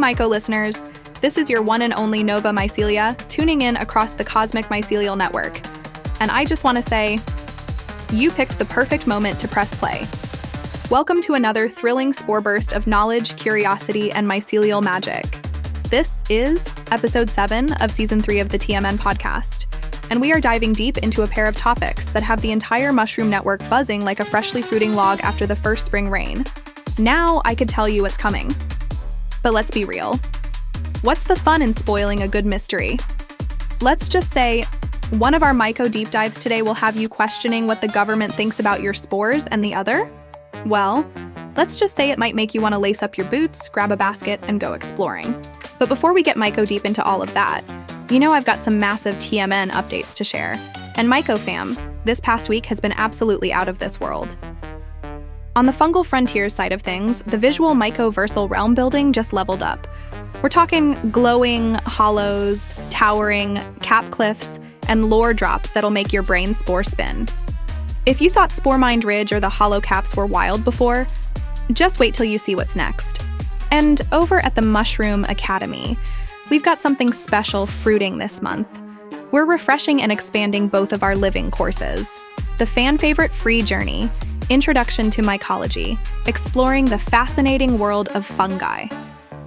Myco-Listeners. This is your one and only Nova Mycelia, tuning in across the cosmic mycelial network. And I just want to say, you picked the perfect moment to press play. Welcome to another thrilling spore burst of knowledge, curiosity, and mycelial magic. This is episode 7 of season 3 of the TMN-Podcast. And we are diving deep into a pair of topics that have the entire mushroom network buzzing like a freshly fruiting log after the first spring rain. Now I could tell you what's coming. But let's be real. What's the fun in spoiling a good mystery? Let's just say, one of our Myco-Deep-Dives today will have you questioning what the government thinks about your spores, and the other? Well, let's just say it might make you want to lace up your boots, grab a basket, and go exploring. But before we get Myco-Deep into all of that, you know I've got some massive TMN updates to share. And Myco fam, this past week has been absolutely out of this world. On the fungal frontiers side of things, the visual Myco-versal realm building just leveled up. We're talking glowing hollows, towering cap cliffs, and lore drops that'll make your brain spore spin. If you thought Spore Mind Ridge or the hollow caps were wild before, just wait till you see what's next. And over at the Mushroom Academy, we've got something special fruiting this month. We're refreshing and expanding both of our living courses. The fan-favorite free journey, Introduction to Mycology, exploring the fascinating world of fungi.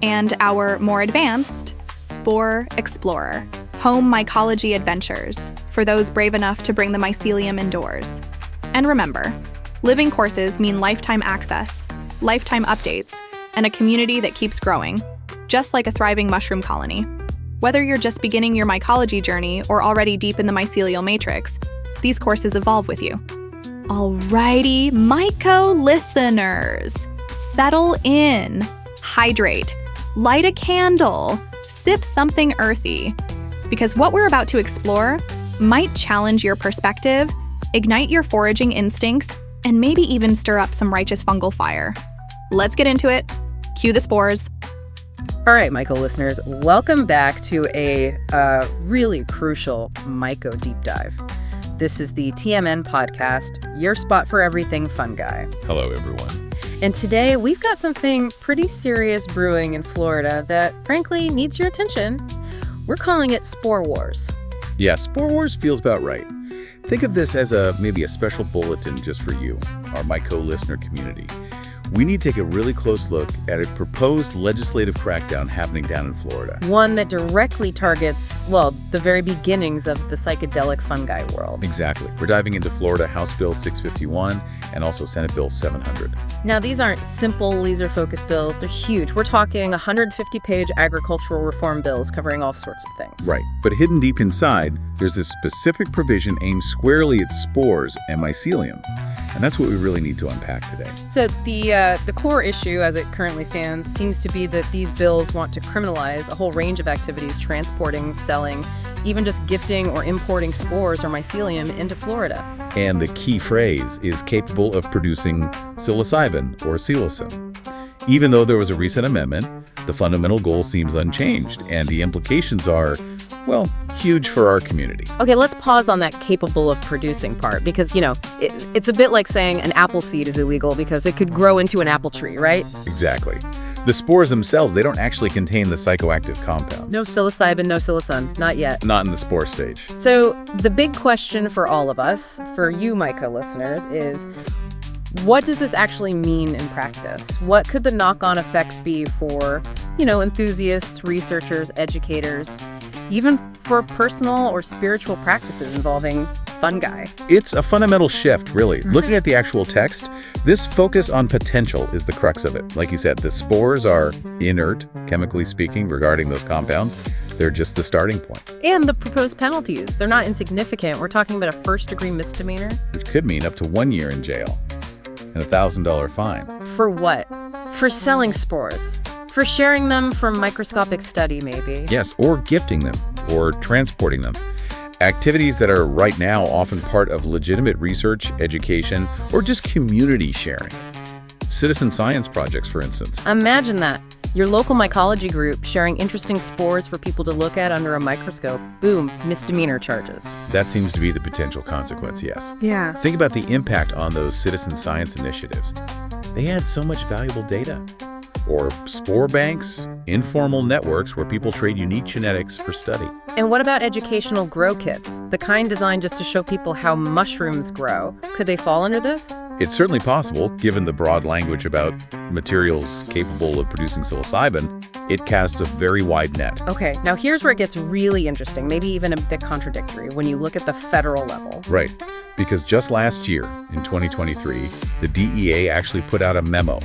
And our more advanced, Spore Explorer, Home Mycology Adventures, for those brave enough to bring the mycelium indoors. And remember, living courses mean lifetime access, lifetime updates, and a community that keeps growing, just like a thriving mushroom colony. Whether you're just beginning your mycology journey or already deep in the mycelial matrix, these courses evolve with you. Alrighty, Myco-Listeners, settle in, hydrate, light a candle, sip something earthy, because what we're about to explore might challenge your perspective, ignite your foraging instincts, and maybe even stir up some righteous fungal fire. Let's get into it. Cue the spores. All right, Myco-Listeners, welcome back to a really crucial Myco-Deep-Dive. This is the TMN-Podcast, your spot for everything fungi. Hello, everyone. And today we've got something pretty serious brewing in Florida that, frankly, needs your attention. We're calling it Spore Wars. Yeah, Spore Wars feels about right. Think of this as maybe a special bulletin just for you, our Myco-Listener community. We need to take a really close look at a proposed legislative crackdown happening down in Florida. One that directly targets, well, the very beginnings of the psychedelic fungi world. Exactly. We're diving into Florida House Bill 651 and also Senate Bill 700. Now, these aren't simple laser-focused bills. They're huge. We're talking 150-page agricultural reform bills covering all sorts of things. Right. But hidden deep inside, there's this specific provision aimed squarely at spores and mycelium. And that's what we really need to unpack today. So the core issue, as it currently stands, seems to be that these bills want to criminalize a whole range of activities transporting, selling, even just gifting or importing spores or mycelium into Florida. And the key phrase is capable of producing psilocybin or psilocin. Even though there was a recent amendment, the fundamental goal seems unchanged, and the implications are, well, huge for our community. Okay, let's pause on that capable of producing part, because, you know, it's a bit like saying an apple seed is illegal because it could grow into an apple tree, right? Exactly. The spores themselves, they don't actually contain the psychoactive compounds. No psilocybin, no psilocin, not yet. Not in the spore stage. So the big question for all of us, for you Myco-Listeners, is what does this actually mean in practice? What could the knock-on effects be for, you know, enthusiasts, researchers, educators, even for personal or spiritual practices involving fungi? It's a fundamental shift, really. Looking at the actual text, this focus on potential is the crux of it. Like you said, the spores are inert, chemically speaking, regarding those compounds. They're just the starting point. And the proposed penalties, they're not insignificant. We're talking about a first-degree misdemeanor. Which could mean up to 1 year in jail and a $1,000 fine. For what? For selling spores. For sharing them for microscopic study, maybe. Yes, or gifting them, or transporting them. Activities that are right now often part of legitimate research, education, or just community sharing. Citizen science projects, for instance. Imagine that. Your local mycology group sharing interesting spores for people to look at under a microscope. Boom, misdemeanor charges. That seems to be the potential consequence, yes. Yeah. Think about the impact on those citizen science initiatives. They had so much valuable data. or spore banks, informal networks where people trade unique genetics for study. And what about educational grow kits, the kind designed just to show people how mushrooms grow? Could they fall under this? It's certainly possible, given the broad language about materials capable of producing psilocybin. It casts a very wide net. Okay, now here's where it gets really interesting, maybe even a bit contradictory when you look at the federal level. Right, because just last year, in 2023, the DEA actually put out a memo.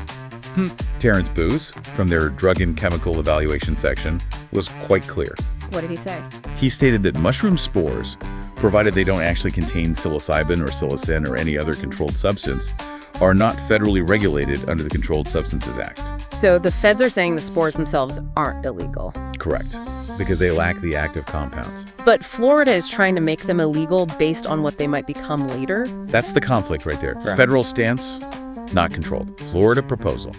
Terrence Booz, from their Drug and Chemical Evaluation section, was quite clear. What did he say? He stated that mushroom spores, provided they don't actually contain psilocybin or psilocin or any other controlled substance, are not federally regulated under the Controlled Substances Act. So the feds are saying the spores themselves aren't illegal. Correct, because they lack the active compounds. But Florida is trying to make them illegal based on what they might become later? That's the conflict right there. Right. Federal stance, not controlled. Florida proposal.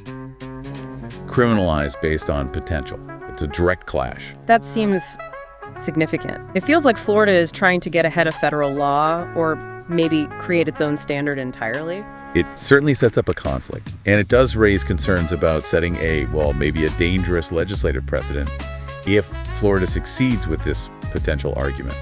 Criminalize based on potential. It's a direct clash. That seems significant. It feels like Florida is trying to get ahead of federal law or maybe create its own standard entirely. It certainly sets up a conflict, and it does raise concerns about setting maybe a dangerous legislative precedent if Florida succeeds with this potential argument.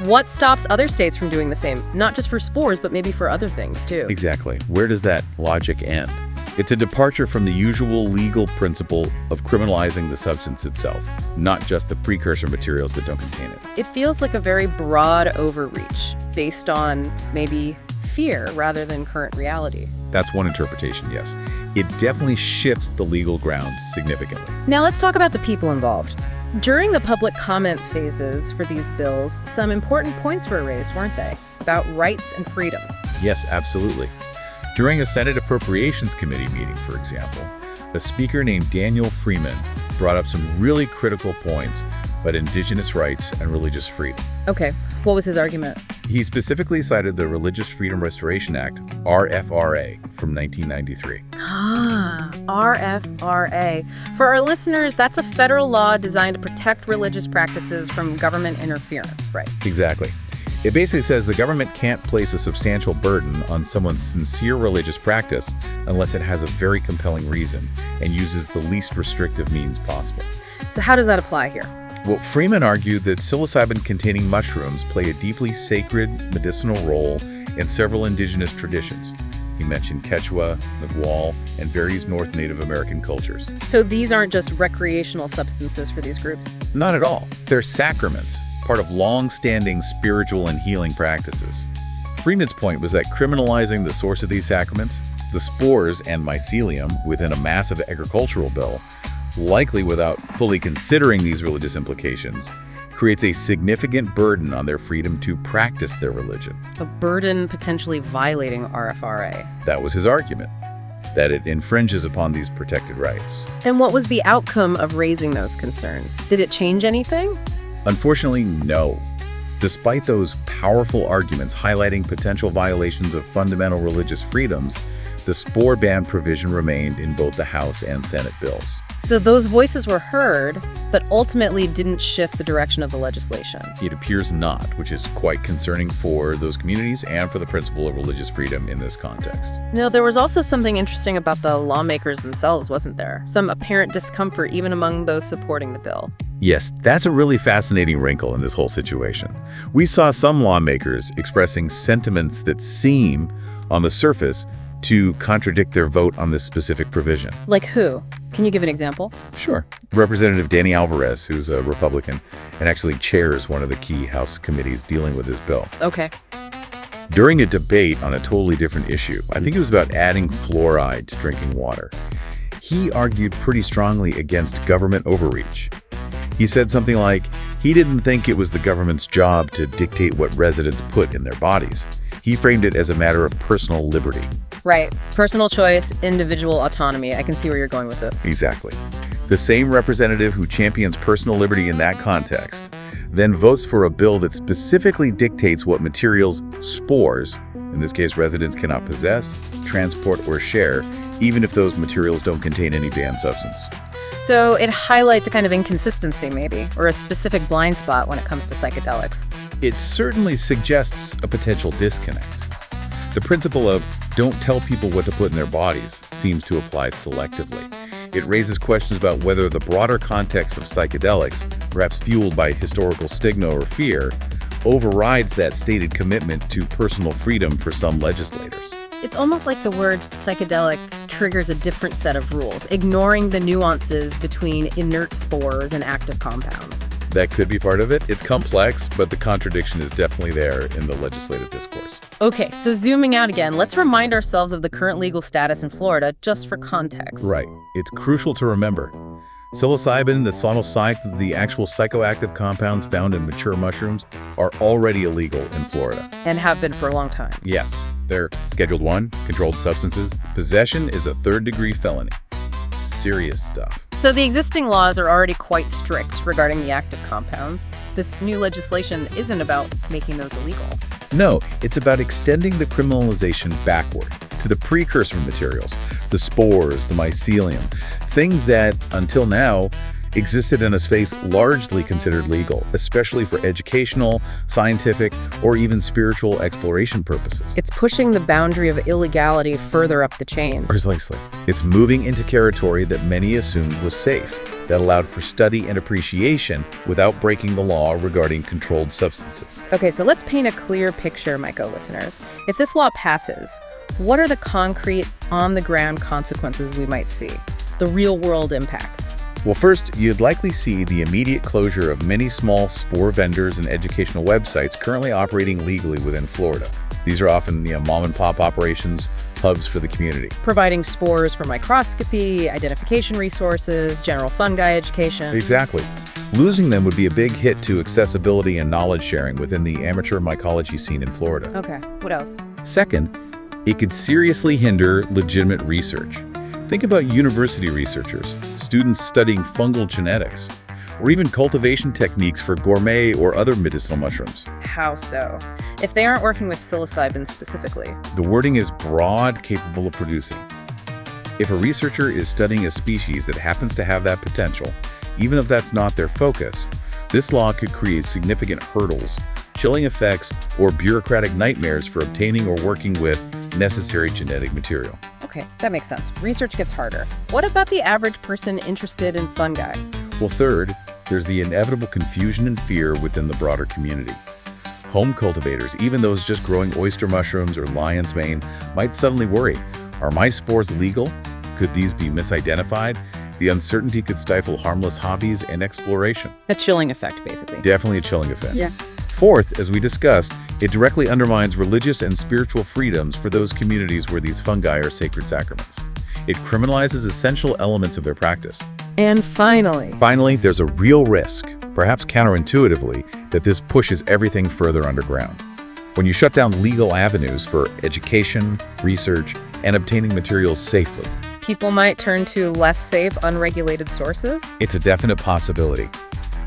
What stops other states from doing the same? Not just for spores, but maybe for other things too. Exactly. Where does that logic end? It's a departure from the usual legal principle of criminalizing the substance itself, not just the precursor materials that don't contain it. It feels like a very broad overreach based on maybe fear rather than current reality. That's one interpretation, yes. It definitely shifts the legal ground significantly. Now let's talk about the people involved. During the public comment phases for these bills, some important points were raised, weren't they? About rights and freedoms. Yes, absolutely. During a Senate Appropriations Committee meeting, for example, a speaker named Daniel Freeman brought up some really critical points about indigenous rights and religious freedom. Okay, what was his argument? He specifically cited the Religious Freedom Restoration Act, RFRA, from 1993. RFRA. For our listeners, that's a federal law designed to protect religious practices from government interference, right? Exactly. It basically says the government can't place a substantial burden on someone's sincere religious practice unless it has a very compelling reason and uses the least restrictive means possible. So how does that apply here? Well, Freeman argued that psilocybin-containing mushrooms play a deeply sacred medicinal role in several indigenous traditions. He mentioned Quechua, Nagual, and various North Native American cultures. So these aren't just recreational substances for these groups? Not at all. They're sacraments, part of long-standing spiritual and healing practices. Freeman's point was that criminalizing the source of these sacraments, the spores and mycelium within a massive agricultural bill, likely without fully considering these religious implications, creates a significant burden on their freedom to practice their religion. A burden potentially violating RFRA. That was his argument, that it infringes upon these protected rights. And what was the outcome of raising those concerns? Did it change anything? Unfortunately, no. Despite those powerful arguments highlighting potential violations of fundamental religious freedoms, the spore ban provision remained in both the House and Senate bills. So those voices were heard, but ultimately didn't shift the direction of the legislation. It appears not, which is quite concerning for those communities and for the principle of religious freedom in this context. Now, there was also something interesting about the lawmakers themselves, wasn't there? Some apparent discomfort even among those supporting the bill. Yes, that's a really fascinating wrinkle in this whole situation. We saw some lawmakers expressing sentiments that seem, on the surface, to contradict their vote on this specific provision. Like who? Can you give an example? Sure. Representative Danny Alvarez, who's a Republican and actually chairs one of the key House committees dealing with this bill. Okay. During a debate on a totally different issue, I think it was about adding fluoride to drinking water, he argued pretty strongly against government overreach. He said something like, he didn't think it was the government's job to dictate what residents put in their bodies. He framed it as a matter of personal liberty. Right. Personal choice, individual autonomy. I can see where you're going with this. Exactly. The same representative who champions personal liberty in that context then votes for a bill that specifically dictates what materials spores, in this case residents cannot possess, transport, or share, even if those materials don't contain any banned substance. So it highlights a kind of inconsistency maybe, or a specific blind spot when it comes to psychedelics. It certainly suggests a potential disconnect. The principle of don't tell people what to put in their bodies seems to apply selectively. It raises questions about whether the broader context of psychedelics, perhaps fueled by historical stigma or fear, overrides that stated commitment to personal freedom for some legislators. It's almost like the word psychedelic triggers a different set of rules, ignoring the nuances between inert spores and active compounds. That could be part of it. It's complex, but the contradiction is definitely there in the legislative discourse. Okay, so zooming out again, let's remind ourselves of the current legal status in Florida just for context. Right. It's crucial to remember. Psilocybin, the sonocyte, the actual psychoactive compounds found in mature mushrooms are already illegal in Florida. And have been for a long time. Yes, they're Scheduled 1, controlled substances. Possession is a third-degree felony. Serious stuff. So the existing laws are already quite strict regarding the active compounds. This new legislation isn't about making those illegal. No, it's about extending the criminalization backward to the precursor materials, the spores, the mycelium, things that, until now, existed in a space largely considered legal, especially for educational, scientific, or even spiritual exploration purposes. It's pushing the boundary of illegality further up the chain. Precisely. It's moving into territory that many assumed was safe, that allowed for study and appreciation without breaking the law regarding controlled substances. Okay, so let's paint a clear picture, Myco-Listeners. If this law passes, what are the concrete, on-the-ground consequences we might see? The real-world impacts? Well, first, you'd likely see the immediate closure of many small spore vendors and educational websites currently operating legally within Florida. These are often mom-and-pop operations, hubs for the community. Providing spores for microscopy, identification resources, general fungi education. Exactly. Losing them would be a big hit to accessibility and knowledge sharing within the amateur mycology scene in Florida. Okay, what else? Second, it could seriously hinder legitimate research. Think about university researchers, students studying fungal genetics, or even cultivation techniques for gourmet or other medicinal mushrooms. How so? If they aren't working with psilocybin specifically. The wording is broad, capable of producing. If a researcher is studying a species that happens to have that potential, even if that's not their focus, this law could create significant hurdles, chilling effects, or bureaucratic nightmares for obtaining or working with necessary genetic material. Okay, that makes sense. Research gets harder. What about the average person interested in fungi? Well, third, there's the inevitable confusion and fear within the broader community. Home cultivators, even those just growing oyster mushrooms or lion's mane, might suddenly worry, are my spores legal? Could these be misidentified? The uncertainty could stifle harmless hobbies and exploration. A chilling effect, basically. Definitely a chilling effect. Yeah. Fourth, as we discussed, it directly undermines religious and spiritual freedoms for those communities where these fungi are sacred sacraments. It criminalizes essential elements of their practice. And finally, there's a real risk, perhaps counterintuitively, that this pushes everything further underground. When you shut down legal avenues for education, research, and obtaining materials safely, people might turn to less safe, unregulated sources? it's a definite possibility.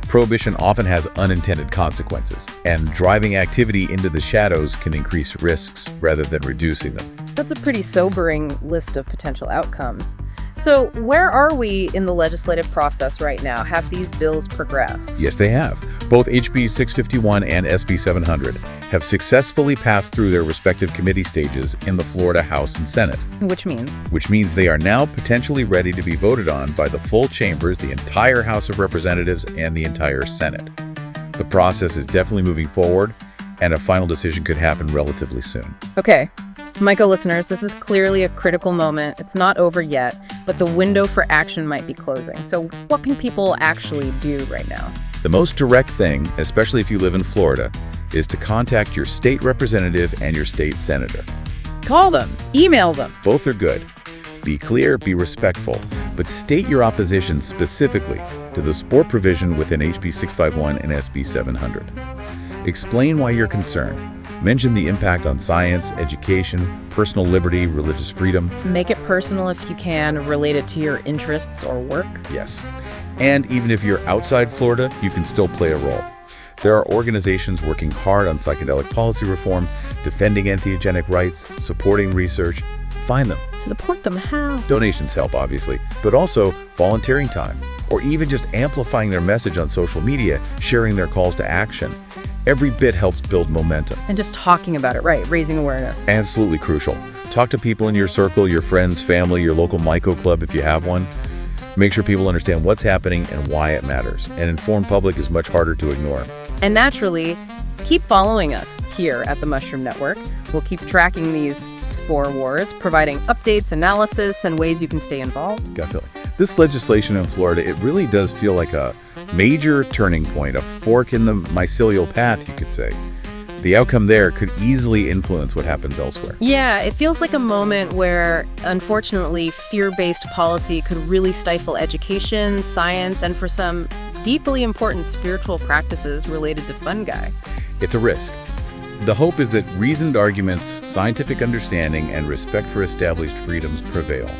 Prohibition often has unintended consequences, and driving activity into the shadows can increase risks rather than reducing them. That's a pretty sobering list of potential outcomes. So where are we in the legislative process right now? Have these bills progressed? Yes, they have. Both HB 651 and SB 700 have successfully passed through their respective committee stages in the Florida House and Senate. Which means They are now potentially ready to be voted on by the full chambers, the entire House of Representatives, and the entire Senate. The process is definitely moving forward, and a final decision could happen relatively soon. Okay. Myco-Listeners, this is clearly a critical moment. It's not over yet, but the window for action might be closing. So what can people actually do right now? The most direct thing, especially if you live in Florida, is to contact your state representative and your state senator. Call them, email them. Both are good. Be clear, be respectful, but state your opposition specifically to the spore provision within HB 651 and SB 700. Explain why you're concerned. Mention the impact on science, education, personal liberty, religious freedom. Make it personal if you can, relate it to your interests or work. Yes. And even if you're outside Florida, you can still play a role. There are organizations working hard on psychedelic policy reform, defending entheogenic rights, supporting research. Find them. Support them how? Donations help, obviously, but also volunteering time, or even just amplifying their message on social media, sharing their calls to action. Every bit helps build momentum. And just talking about it, right? Raising awareness. Absolutely crucial. Talk to people in your circle, your friends, family, your local Myco club if you have one. Make sure people understand what's happening and why it matters. An informed public is much harder to ignore. And naturally, keep following us here at the Mushroom Network. We'll keep tracking these spore wars, providing updates, analysis, and ways you can stay involved. Definitely. This legislation in Florida, it really does feel like a major turning point, a fork in the mycelial path, you could say. The outcome there could easily influence what happens elsewhere. Yeah, it feels like a moment where, unfortunately, fear-based policy could really stifle education, science, and for some deeply important spiritual practices related to fungi. It's a risk. The hope is that reasoned arguments, scientific understanding, and respect for established freedoms prevail.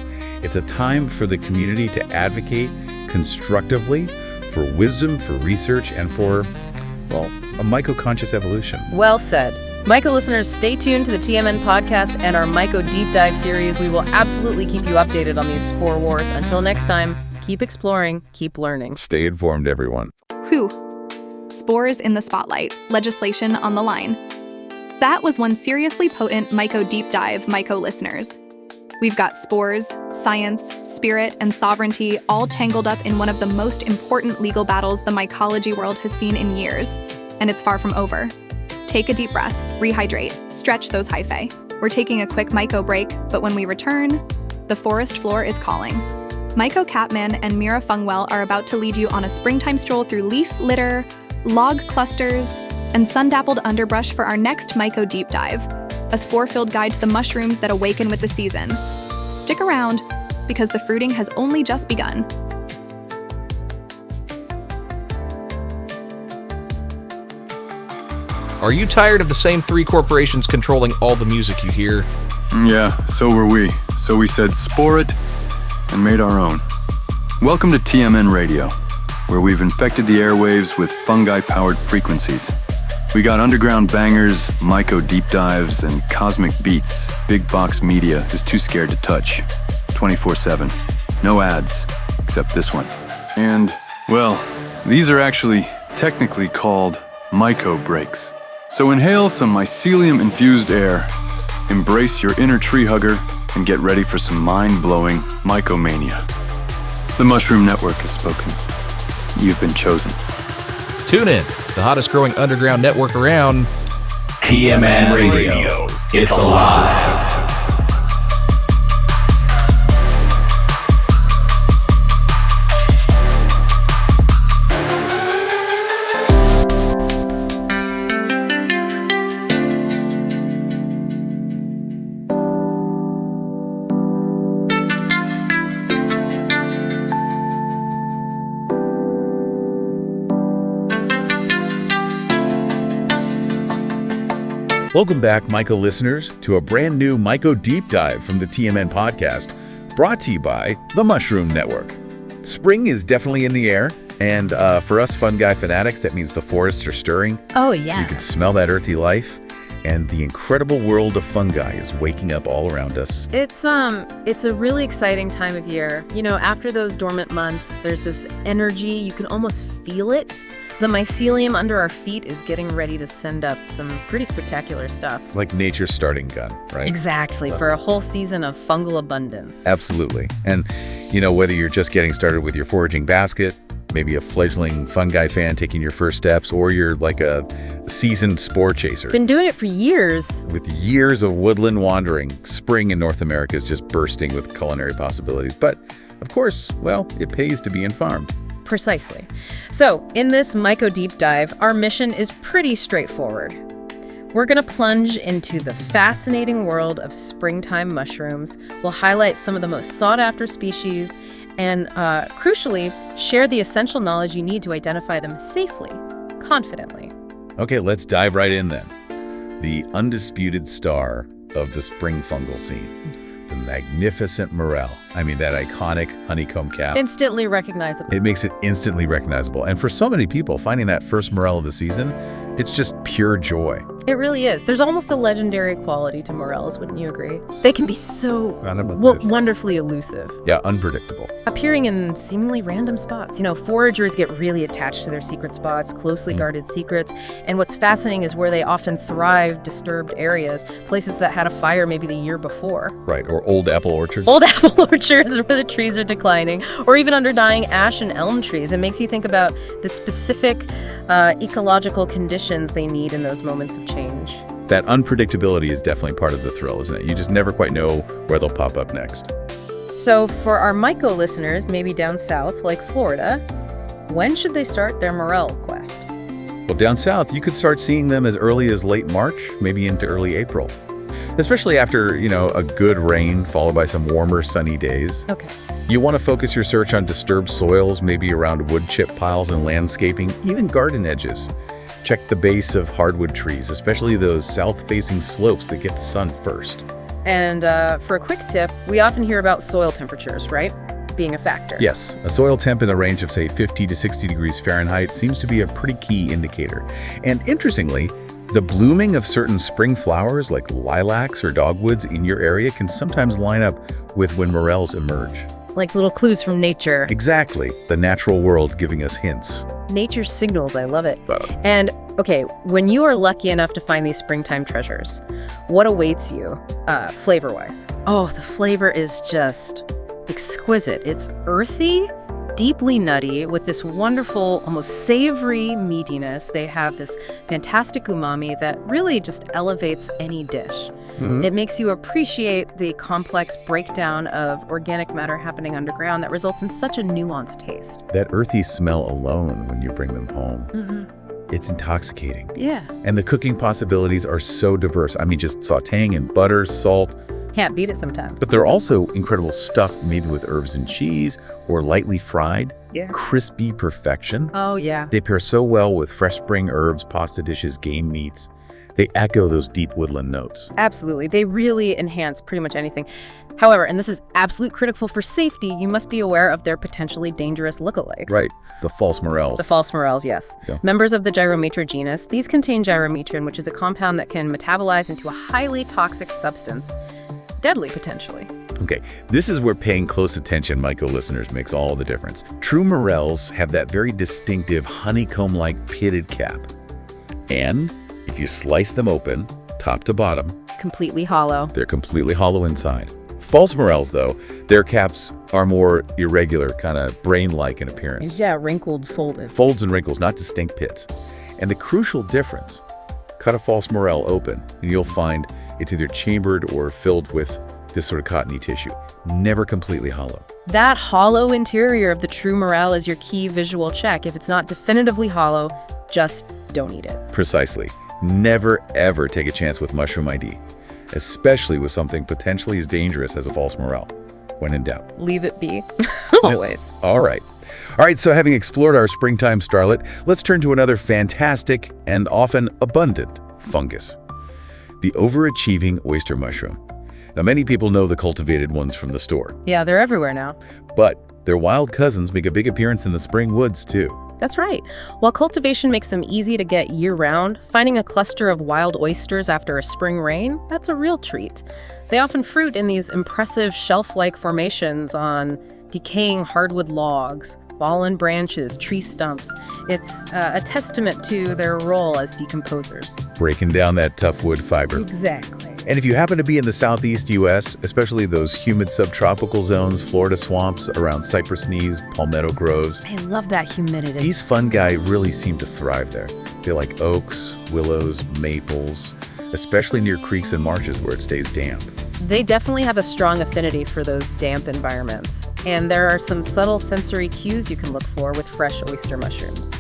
It's a time for the community to advocate constructively for wisdom, for research, and for, well, a myco-conscious evolution. Well said. Myco-listeners, stay tuned to the TMN-Podcast and our Myco-Deep-Dive series. We will absolutely keep you updated on these spore wars. Until next time, keep exploring, keep learning. Stay informed, everyone. Whew. Spores in the spotlight, legislation on the line. That was one seriously potent Myco-Deep-Dive, Myco-listeners. We've got spores, science, spirit, and sovereignty all tangled up in one of the most important legal battles the mycology world has seen in years. And it's far from over. Take a deep breath, rehydrate, stretch those hyphae. We're taking a quick myco break, but when we return, the forest floor is calling. Myco Capman and Mira Fungwell are about to lead you on a springtime stroll through leaf litter, log clusters, and sun-dappled underbrush for our next Myco Deep Dive, a spore-filled guide to the mushrooms that awaken with the season. Stick around, because the fruiting has only just begun. Are you tired of the same three corporations controlling all the music you hear? Yeah, so were we. So we said spore it and made our own. Welcome to TMN Radio, where we've infected the airwaves with fungi-powered frequencies. We got underground bangers, Myco-Deep-Dives, and cosmic beats big box media is too scared to touch. 24/7. No ads, except this one. And, well, these are actually technically called myco breaks. So inhale some mycelium-infused air, embrace your inner tree hugger, and get ready for some mind-blowing mycomania. The Mushroom Network has spoken. You've been chosen. Tune in, the hottest growing underground network around. TMN Radio. It's alive. Welcome back, Myco-listeners, to a brand new Myco Deep Dive from the TMN-Podcast, brought to you by the Mushroom Network. Spring is definitely in the air, and for us fungi fanatics, that means the forests are stirring. Oh, yeah. You can smell that earthy life, and the incredible world of fungi is waking up all around us. It's a really exciting time of year. You know, after those dormant months, there's this energy, you can almost feel it. The mycelium under our feet is getting ready to send up some pretty spectacular stuff. Like nature's starting gun, right? Exactly, for a whole season of fungal abundance. Absolutely. And, you know, whether you're just getting started with your foraging basket, maybe a fledgling fungi fan taking your first steps, or you're like a seasoned spore chaser. Been doing it for years. With years of woodland wandering, spring in North America is just bursting with culinary possibilities. But, of course, well, it pays to be informed. Precisely. So, in this Myco Deep Dive, our mission is pretty straightforward. We're going to plunge into the fascinating world of springtime mushrooms. We'll highlight some of the most sought-after species and, crucially, share the essential knowledge you need to identify them safely, confidently. Okay, let's dive right in then. The undisputed star of the spring fungal scene. The magnificent morel. I mean, that iconic honeycomb cap. Instantly recognizable. It makes it instantly recognizable. And for so many people, finding that first morel of the season, it's just pure joy. It really is. There's almost a legendary quality to morels, wouldn't you agree? They can be so wonderfully elusive. Yeah, unpredictable. Appearing in seemingly random spots. Foragers get really attached to their secret spots, closely guarded secrets. And what's fascinating is where they often thrive disturbed areas, places that had a fire maybe the year before. Right, or old apple orchards. Old apple orchards where the trees are declining, or even under dying ash and elm trees. It makes you think about the specific ecological conditions they need in those moments of change. That unpredictability is definitely part of the thrill, isn't it? You just never quite know where they'll pop up next. So for our Myco listeners, maybe down south, like Florida, when should they start their morel quest? Well, down south, you could start seeing them as early as late March, maybe into early April. Especially after, a good rain followed by some warmer, sunny days. Okay. You want to focus your search on disturbed soils, maybe around wood chip piles and landscaping, even garden edges. Check the base of hardwood trees, especially those south-facing slopes that get the sun first. And for a quick tip, we often hear about soil temperatures, right? Being a factor. Yes, a soil temp in the range of, say, 50 to 60 degrees Fahrenheit seems to be a pretty key indicator. And interestingly, the blooming of certain spring flowers like lilacs or dogwoods in your area can sometimes line up with when morels emerge. Like little clues from nature. Exactly. The natural world giving us hints. Nature's signals, I love it. And, okay, when you are lucky enough to find these springtime treasures, what awaits you, flavor-wise? Oh, the flavor is just exquisite. It's earthy, deeply nutty, with this wonderful, almost savory meatiness. They have this fantastic umami that really just elevates any dish. It makes you appreciate the complex breakdown of organic matter happening underground that results in such a nuanced taste. That earthy smell alone when you bring them home, it's intoxicating. Yeah. And the cooking possibilities are so diverse. I mean, just sautéing in butter, salt. Can't beat it sometimes. But they're also incredible stuffed, maybe with herbs and cheese, or lightly fried. Yeah. Crispy perfection. Oh, yeah. They pair so well with fresh spring herbs, pasta dishes, game meats. They echo those deep woodland notes. Absolutely. They really enhance pretty much anything. However, and this is absolute critical for safety, you must be aware of their potentially dangerous lookalikes. Right. The false morels. The false morels, yes. Yeah. Members of the Gyrometra genus, these contain gyrometrin, which is a compound that can metabolize into a highly toxic substance. Deadly, potentially. Okay, this is where paying close attention, Myco listeners, makes all the difference. True morels have that very distinctive honeycomb-like pitted cap. And if you slice them open, top to bottom, Completely hollow. they're completely hollow inside. False morels, though, their caps are more irregular, kind of brain-like in appearance. Yeah, wrinkled, folded. Folds and wrinkles, not distinct pits. And the crucial difference, cut a false morel open, and you'll find it's either chambered or filled with this sort of cottony tissue, never completely hollow. That hollow interior of the true morel is your key visual check. If it's not definitively hollow, just don't eat it. Precisely. Never, ever take a chance with mushroom ID, especially with something potentially as dangerous as a false morel. When in doubt, Leave it be. Always. All right, so having explored our springtime starlet, let's turn to another fantastic and often abundant fungus, the overachieving oyster mushroom. Now, many people know the cultivated ones from the store, Yeah, they're everywhere now. but their wild cousins make a big appearance in the spring woods, too. That's right. While cultivation makes them easy to get year-round, finding a cluster of wild oysters after a spring rain, that's a real treat. They often fruit in these impressive shelf-like formations on decaying hardwood logs, fallen branches, tree stumps. It's a testament to their role as decomposers. Breaking down that tough wood fiber. Exactly. And if you happen to be in the southeast U.S., especially those humid subtropical zones, Florida swamps around cypress knees, palmetto groves, I love that humidity. these fungi really seem to thrive there. They like oaks, willows, maples, especially near creeks and marshes where it stays damp. They definitely have a strong affinity for those damp environments. And there are some subtle sensory cues you can look for with fresh oyster mushrooms.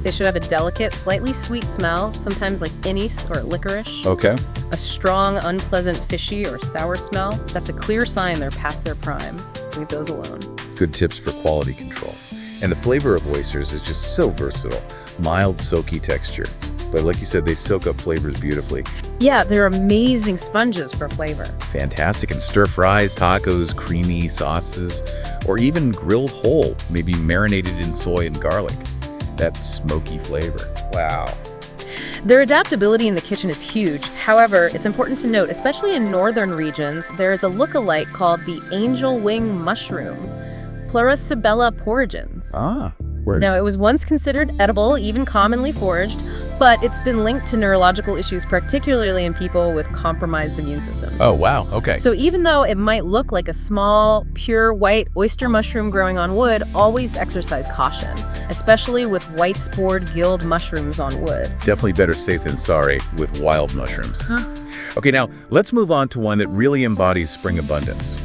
They should have a delicate, slightly sweet smell, sometimes like anise or licorice. Okay. A strong, unpleasant fishy or sour smell. That's a clear sign they're past their prime. Leave those alone. Good tips for quality control. And the flavor of oysters is just so versatile. Mild, silky texture. But like you said, they soak up flavors beautifully. Yeah, they're amazing sponges for flavor. Fantastic in stir fries, tacos, creamy sauces, or even grilled whole, maybe marinated in soy and garlic. That smoky flavor. Wow. Their adaptability in the kitchen is huge. However, it's important to note, especially in northern regions, there is a look-alike called the angel wing mushroom, Pleurisabella porogens. Ah, word. Now, it was once considered edible, even commonly foraged, but it's been linked to neurological issues, particularly in people with compromised immune systems. Oh, wow. Okay. So even though it might look like a small, pure white oyster mushroom growing on wood, always exercise caution, especially with white-spored gilled mushrooms on wood. Definitely better safe than sorry with wild mushrooms. Okay, now let's move on to one that really embodies spring abundance.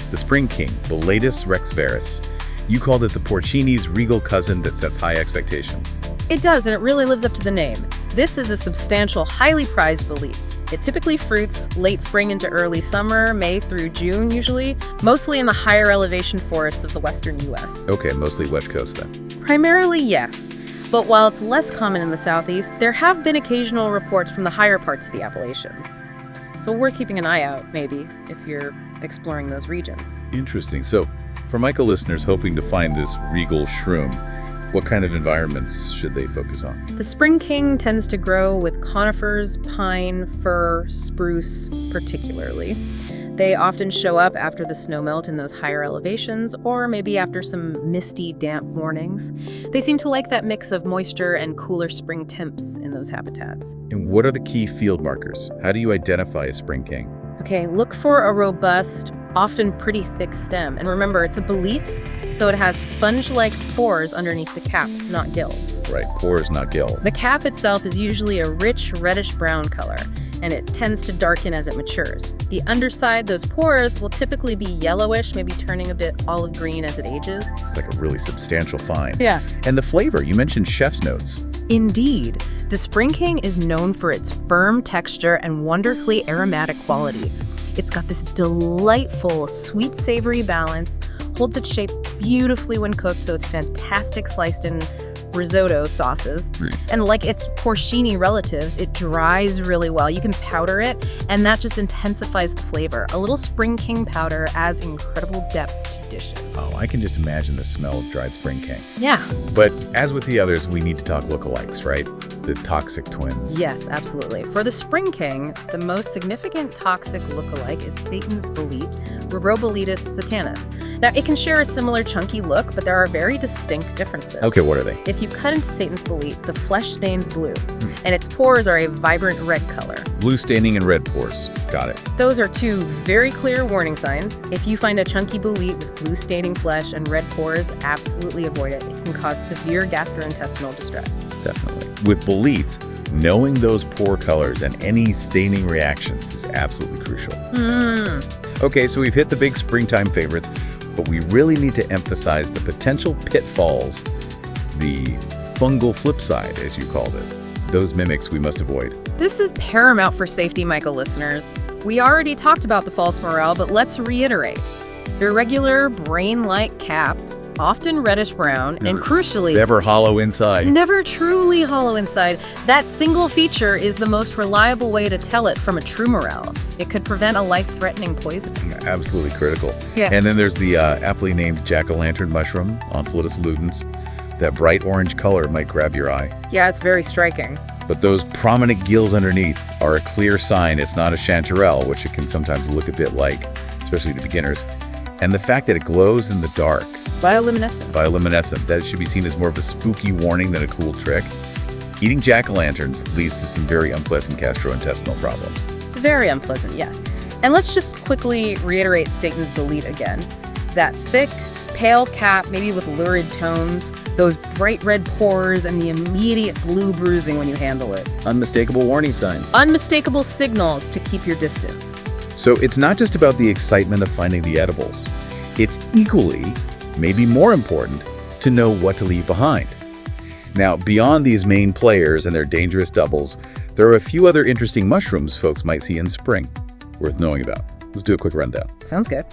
The Spring King, Boletus rexvaris. You called it the porcini's regal cousin that sets high expectations. It does, and it really lives up to the name. This is a substantial, highly prized bolete. It typically fruits late spring into early summer, May through June usually, mostly in the higher elevation forests of the western U.S. Okay, mostly West Coast then. Primarily, yes. But while it's less common in the southeast, there have been occasional reports from the higher parts of the Appalachians. So worth keeping an eye out, maybe, if you're exploring those regions. Interesting. So, for Myco-listeners hoping to find this regal shroom, what kind of environments should they focus on? The Spring King tends to grow with conifers, pine, fir, spruce particularly. They often show up after the snowmelt in those higher elevations, or maybe after some misty, damp mornings. They seem to like that mix of moisture and cooler spring temps in those habitats. And what are the key field markers? How do you identify a Spring King? Okay, look for a robust, often pretty thick stem. And remember, it's a bolete, so it has sponge-like pores underneath the cap, not gills. Right, pores, not gill. The cap itself is usually a rich reddish-brown color, and it tends to darken as it matures. The underside, those pores, will typically be yellowish, maybe turning a bit olive green as it ages. It's like a really substantial find. Yeah. And the flavor, you mentioned chef's notes. Indeed. The Spring King is known for its firm texture and wonderfully aromatic quality. It's got this delightful, sweet, savory balance, holds its shape beautifully when cooked, so it's fantastic sliced in risotto sauces. Nice. And like its porcini relatives, it dries really well. You can powder it, and that just intensifies the flavor. A little Spring King powder adds incredible depth to dishes. Oh, I can just imagine the smell of dried Spring King. Yeah. But as with the others, we need to talk lookalikes, right? The toxic twins. Yes, absolutely. For the Spring King, the most significant toxic lookalike is Satan's bolete, Rubroboletus satanus. Now, it can share a similar chunky look, but there are very distinct differences. Okay, what are they? If you cut into Satan's bolete, the flesh stains blue, and its pores are a vibrant red color. Blue staining and red pores. Got it. Those are two very clear warning signs. If you find a chunky bolete with blue staining flesh and red pores, absolutely avoid it. It can cause severe gastrointestinal distress. Definitely. With boletes, knowing those pore colors and any staining reactions is absolutely crucial. Okay, so we've hit the big springtime favorites, but we really need to emphasize the potential pitfalls, the fungal flip side, as you called it. Those mimics we must avoid. This is paramount for safety, Myco-listeners. We already talked about the false morel, but let's reiterate. Irregular, brain-like cap, often reddish-brown, and crucially, Never hollow inside. never truly hollow inside. That single feature is the most reliable way to tell it from a true morel. It could prevent a life-threatening poison. Absolutely critical. Yeah. And then there's the aptly named jack-o'-lantern mushroom, Onflotus ludens. That bright orange color might grab your eye. Yeah, it's very striking. But those prominent gills underneath are a clear sign it's not a chanterelle, which it can sometimes look a bit like, especially to beginners. And the fact that it glows in the dark, Bioluminescent. that it should be seen as more of a spooky warning than a cool trick. Eating jack-o'-lanterns leads to some very unpleasant gastrointestinal problems. Very unpleasant, yes. And let's just quickly reiterate Satan's bolete again. That thick, pale cap, maybe with lurid tones, those bright red pores, and the immediate blue bruising when you handle it. Unmistakable warning signs. Unmistakable signals to keep your distance. So it's not just about the excitement of finding the edibles. It's equally, maybe more important, to know what to leave behind. Now, beyond these main players and their dangerous doubles, there are a few other interesting mushrooms folks might see in spring, worth knowing about. Let's do a quick rundown. Sounds good.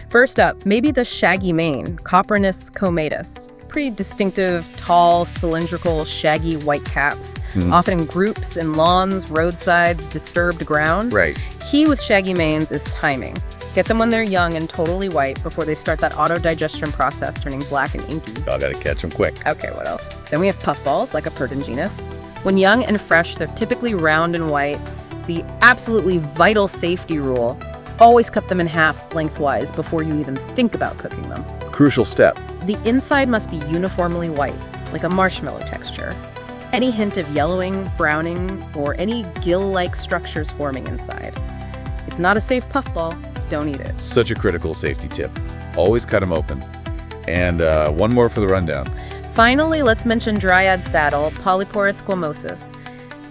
First up, maybe the shaggy mane, Coprinus comatus. Pretty distinctive, tall, cylindrical, shaggy white caps, often in groups in lawns, roadsides, disturbed ground. Right. Key with shaggy manes is timing. Get them when they're young and totally white before they start that auto-digestion process, turning black and inky. I gotta catch them quick. Okay, what else? Then we have puffballs, like a Pertingenus. When young and fresh, they're typically round and white. The absolutely vital safety rule: always cut them in half lengthwise before you even think about cooking them. Crucial step. The inside must be uniformly white, like a marshmallow texture. Any hint of yellowing, browning, or any gill-like structures forming inside, it's not a safe puffball. Don't eat it. Such a critical safety tip. Always cut them open. And one more for the rundown. Finally, let's mention dryad saddle, Polyporus squamosus.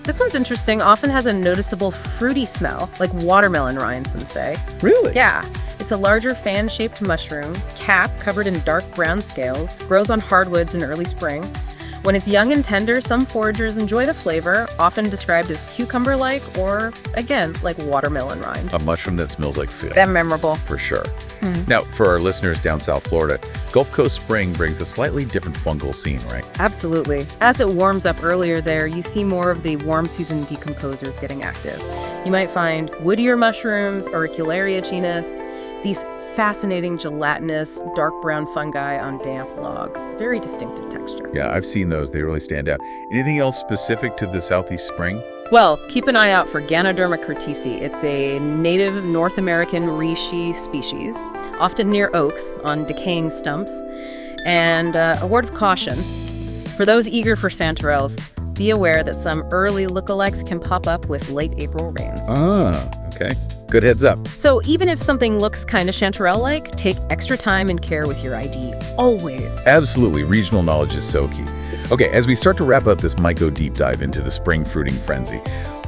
This one's interesting, often has a noticeable fruity smell, like watermelon rind, some say. Really? Yeah. It's a larger fan-shaped mushroom, cap covered in dark brown scales, grows on hardwoods in early spring. When it's young and tender, some foragers enjoy the flavor, often described as cucumber-like or, again, like watermelon rind. A mushroom that smells like food. They're memorable. For sure. Now, for our listeners down South Florida, Gulf Coast spring brings a slightly different fungal scene, right? Absolutely. As it warms up earlier there, you see more of the warm season decomposers getting active. You might find woodier mushrooms, Auricularia genus, these fascinating gelatinous dark brown fungi on damp logs. Very distinctive texture. Yeah, I've seen those. They really stand out. Anything else specific to the Southeast spring? Well, keep an eye out for Ganoderma curtisi. It's a native North American reishi species, often near oaks on decaying stumps. And a word of caution, for those eager for chanterelles, be aware that some early lookalikes can pop up with late April rains. Ah, okay. Good heads up. So even if something looks kind of chanterelle-like, take extra time and care with your ID, always. Absolutely. Regional knowledge is so key. Okay, as we start to wrap up this Myco-Deep-Dive into the spring fruiting frenzy,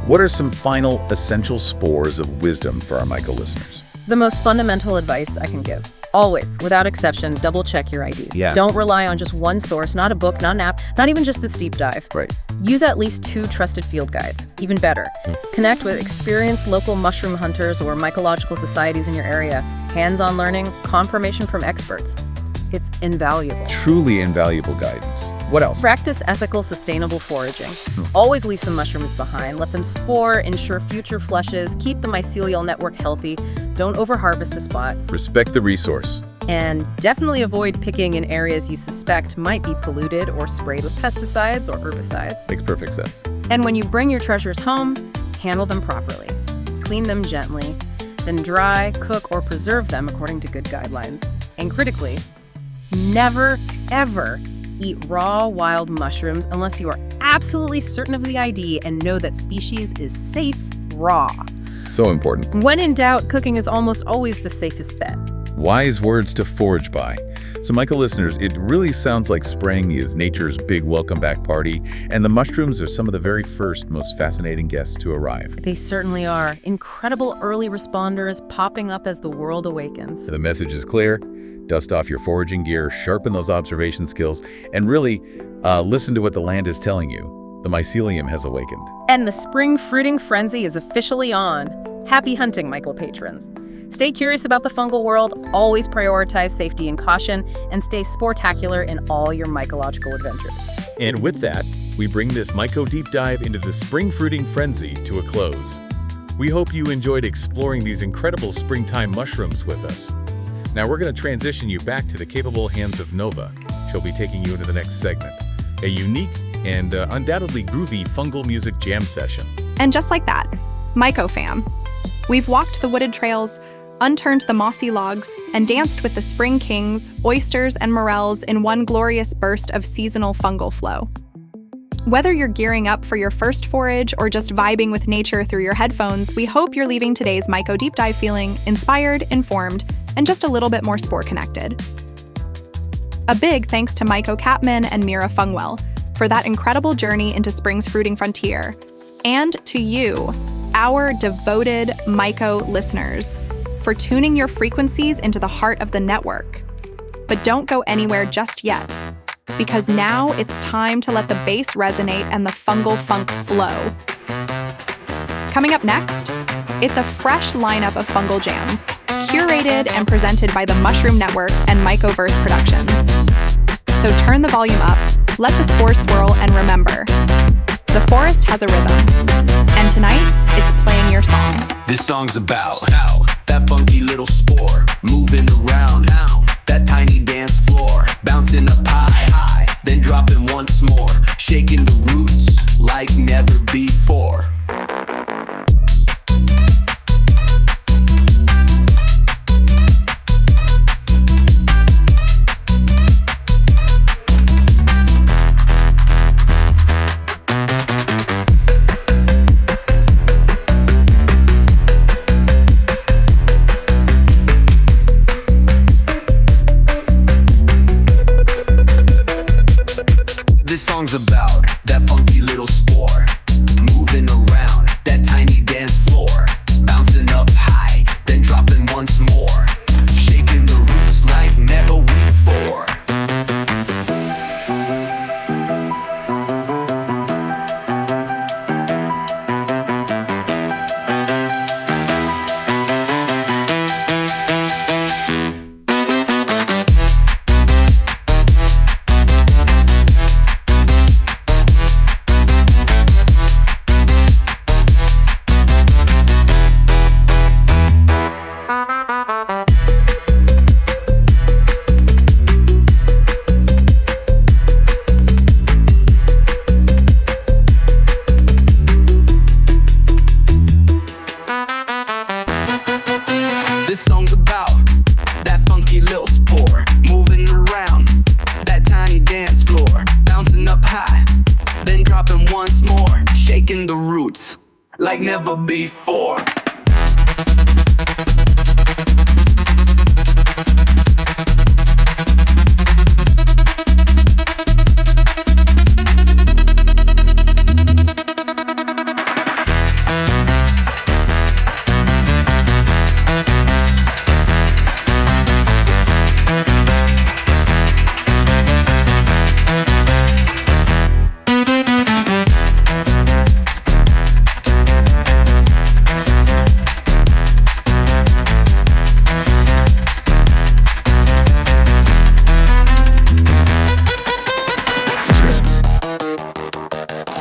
what are some final essential spores of wisdom for our Myco-listeners? The most fundamental advice I can give. Always, without exception, double check your IDs. Yeah. Don't rely on just one source, not a book, not an app, not even just this deep dive. Right. Use at least 2 trusted field guides, even better. Connect with experienced local mushroom hunters or mycological societies in your area. Hands-on learning, confirmation from experts. It's invaluable. Truly invaluable guidance. What else? Practice ethical, sustainable foraging. Always leave some mushrooms behind. Let them spore, ensure future flushes, keep the mycelial network healthy. Don't overharvest a spot. Respect the resource. And definitely avoid picking in areas you suspect might be polluted or sprayed with pesticides or herbicides. Makes perfect sense. And when you bring your treasures home, handle them properly. Clean them gently, then dry, cook, or preserve them according to good guidelines. And critically, never, ever eat raw wild mushrooms unless you are absolutely certain of the ID and know that species is safe raw. So important. When in doubt, cooking is almost always the safest bet. Wise words to forage by. So, Myco-listeners, it really sounds like spring is nature's big welcome back party, and the mushrooms are some of the very first, most fascinating guests to arrive. They certainly are. Incredible early responders popping up as the world awakens. The message is clear. Dust off your foraging gear, sharpen those observation skills, and really listen to what the land is telling you. The mycelium has awakened. And the spring fruiting frenzy is officially on. Happy hunting, Myco patrons. Stay curious about the fungal world, always prioritize safety and caution, and stay sportacular in all your mycological adventures. And with that, we bring this Myco-Deep-Dive into the spring fruiting frenzy to a close. We hope you enjoyed exploring these incredible springtime mushrooms with us. Now we're going to transition you back to the capable hands of Nova. She'll be taking you into the next segment, a unique and undoubtedly groovy fungal music jam session. And just like that, Myco fam, we've walked the wooded trails, unturned the mossy logs, and danced with the spring kings, oysters, and morels in one glorious burst of seasonal fungal flow. Whether you're gearing up for your first forage or just vibing with nature through your headphones, we hope you're leaving today's Myco Deep Dive feeling inspired, informed, and just a little bit more spore connected. A big thanks to Myco Capman and Mira Fungwell for that incredible journey into spring's fruiting frontier, and to you, our devoted Myco listeners, for tuning your frequencies into the heart of the network. But don't go anywhere just yet, because now it's time to let the bass resonate and the fungal funk flow. Coming up next, it's a fresh lineup of fungal jams, curated and presented by the Mushroom Network and Mycoverse Productions. So turn the volume up, let the spores swirl, and remember, the forest has a rhythm, and tonight it's playing your song. This song's about that funky little spore moving around that tiny dance floor, bouncing up high. then dropping once more, shaking the roots like never before. This song's about that funky little spore, moving around that tiny dance floor, bouncing up high, then dropping once more, shaking the roots like never before. This song's about that funky little spore, moving around that tiny dance floor, bouncing up high, then dropping once more, shaking the roots like never before.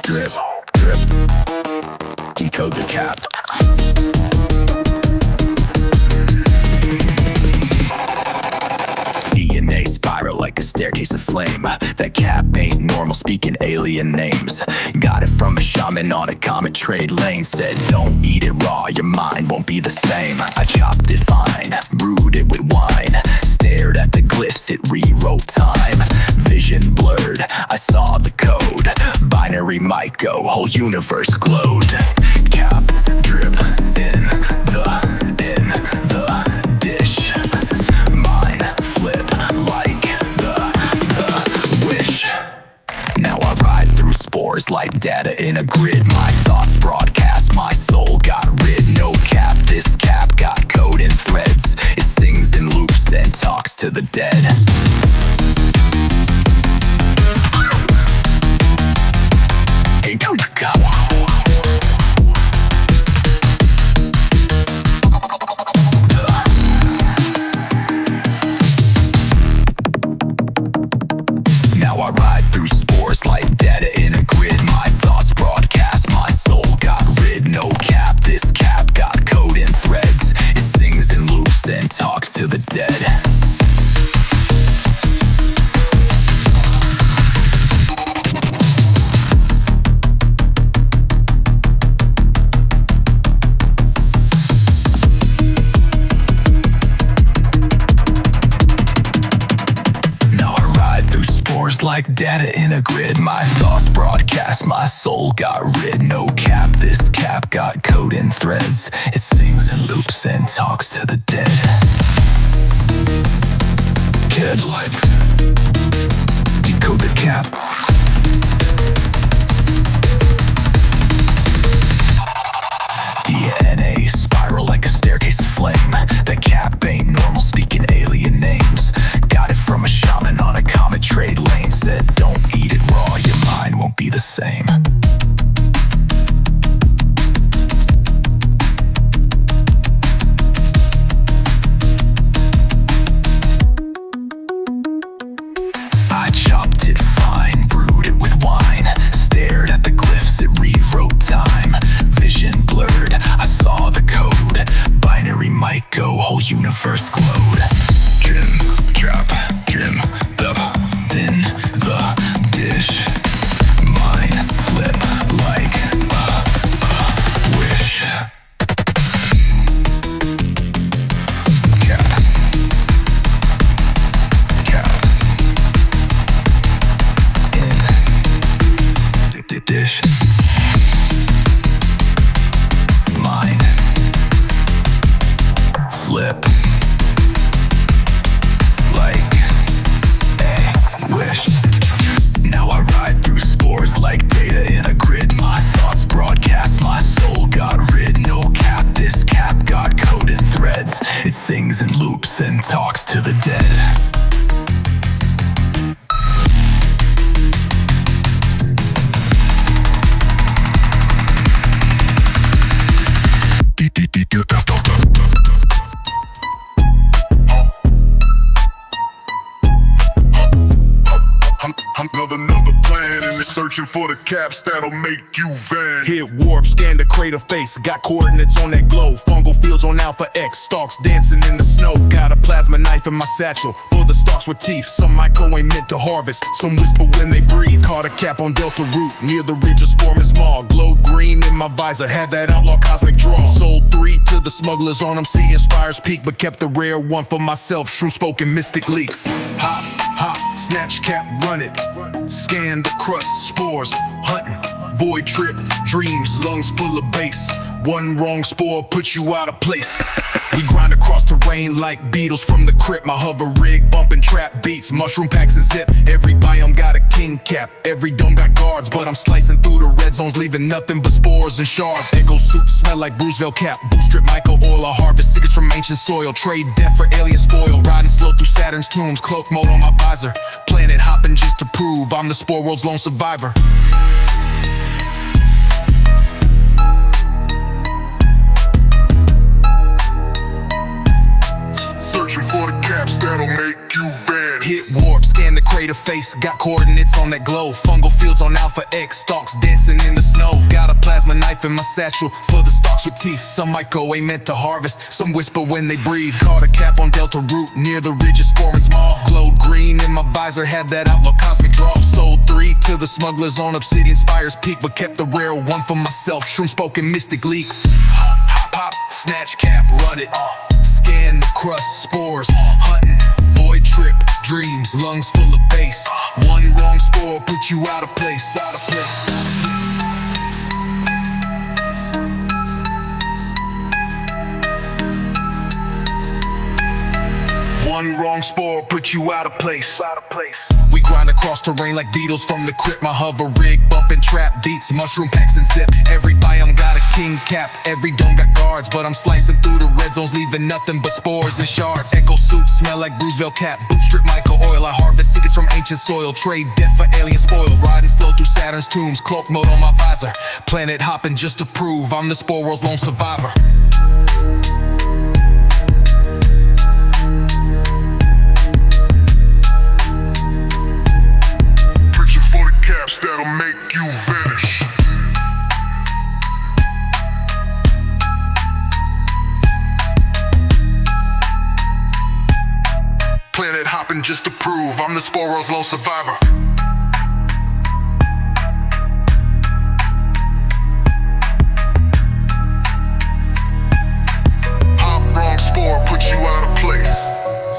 Drip, drip, decode the cap. DNA spiral like a staircase of flame. That cap ain't normal, speaking alien names. Got it from a shaman on a comet trade lane. Said don't eat it raw, your mind won't be the same. I chopped it fine, brewed it with wine, stared at the glyphs, it rewrote time. Vision blurred, I saw the code. Binary Myco, whole universe glowed. Cap, drip, in the dish. Mind flip like the wish. Now I ride through spores like data in a grid. My thoughts broadcast, my soul got rid. No cap, this cap got code in threads. It sings in loops and talks to the dead. Now I ride through spores like data in a grid. My thoughts broadcast, my soul got rid. No cap, this cap got code in threads. It sings in loops and talks to the dead. Like data in a grid, my thoughts broadcast, my soul got rid. No cap, this cap got code in threads. It sings in loops and talks to the dead. Headline, decode the cap. DNA spiral like a staircase of flame. The cap ain't normal, speaking alien names. Got it from a shaman on a comet trade lane. Said don't eat it raw, your mind won't be the same. I chopped it fine, brewed it with wine, stared at the glyphs, it rewrote time. Vision blurred, I saw the code. Binary Myco, whole universe glowed. Trim, cap, trim, the, then the for the caps that'll make you vanish. Hit warp, scan the crater face, got coordinates on that globe. Fungal fields on Alpha X, stalks dancing in the snow. Got a plasma knife in my satchel for the stalks with teeth. Some myco ain't meant to harvest, some whisper when they breathe. Caught a cap on Delta root near the ridge of Spore and Small. Glowed green in my visor, had that outlaw cosmic draw. Sold 3 to the smugglers on MC Inspires Peak, but kept the rare one for myself. Shroom spoken mystic leaks. Hop, hop, snatch cap, run it. Scan the crust, spores, hunting. Void trip, dreams, lungs full of bass. One wrong spore puts you out of place. We grind across terrain like beetles from the crypt. My hover rig bumping trap beats, mushroom packs and zip. Every biome got a king cap, every dome got guards, but I'm slicing through the red zones, leaving nothing but spores and shards. Echo suit smell like Bruceville cap, boot strip myco oil. I harvest secrets from ancient soil, trade death for alien spoil. Riding slow through Saturn's tombs, cloak mode on my visor. Planet hopping just to prove I'm the spore world's lone survivor. Searching for the caps that'll make you vanish. Hit warp, scan the crater face, got coordinates on that glow. Fungal fields on Alpha X, stalks dancing in the snow. Got a plasma knife in my satchel for the stalks with teeth. Some myco ain't meant to harvest, some whisper when they breathe. Caught a cap on Delta root near the ridge of Spore and Small. Glowed green in my visor, had that outlaw cosmic draw. Sold 3 to the smugglers on Obsidian Spires Peak, but kept the rare one for myself. Shroom spoken mystic leaks. Hop, hop, snatch cap, run it. Scan the crust, spores, hunting, void trip, dreams, lungs full of bass. One wrong spore put you out of place, out of place. One wrong spore put you out of place, out of place. We grind across terrain like beetles from the crypt. My hover rig bumping trap beats, mushroom packs and zip. Every biome got a king cap, every dome got guards, but I'm slicing through the red zones, leaving nothing but spores and shards. Echo suit smell like Bruceville cap, boot strip myco oil. I harvest secrets from ancient soil, trade death for alien spoil. Riding slow through Saturn's tombs, cloak mode on my visor. Planet hopping just to prove I'm the spore world's lone survivor. That'll make you vanish. Planet hopping just to prove I'm the spore world's lone survivor. Hop wrong spore, put you out of place.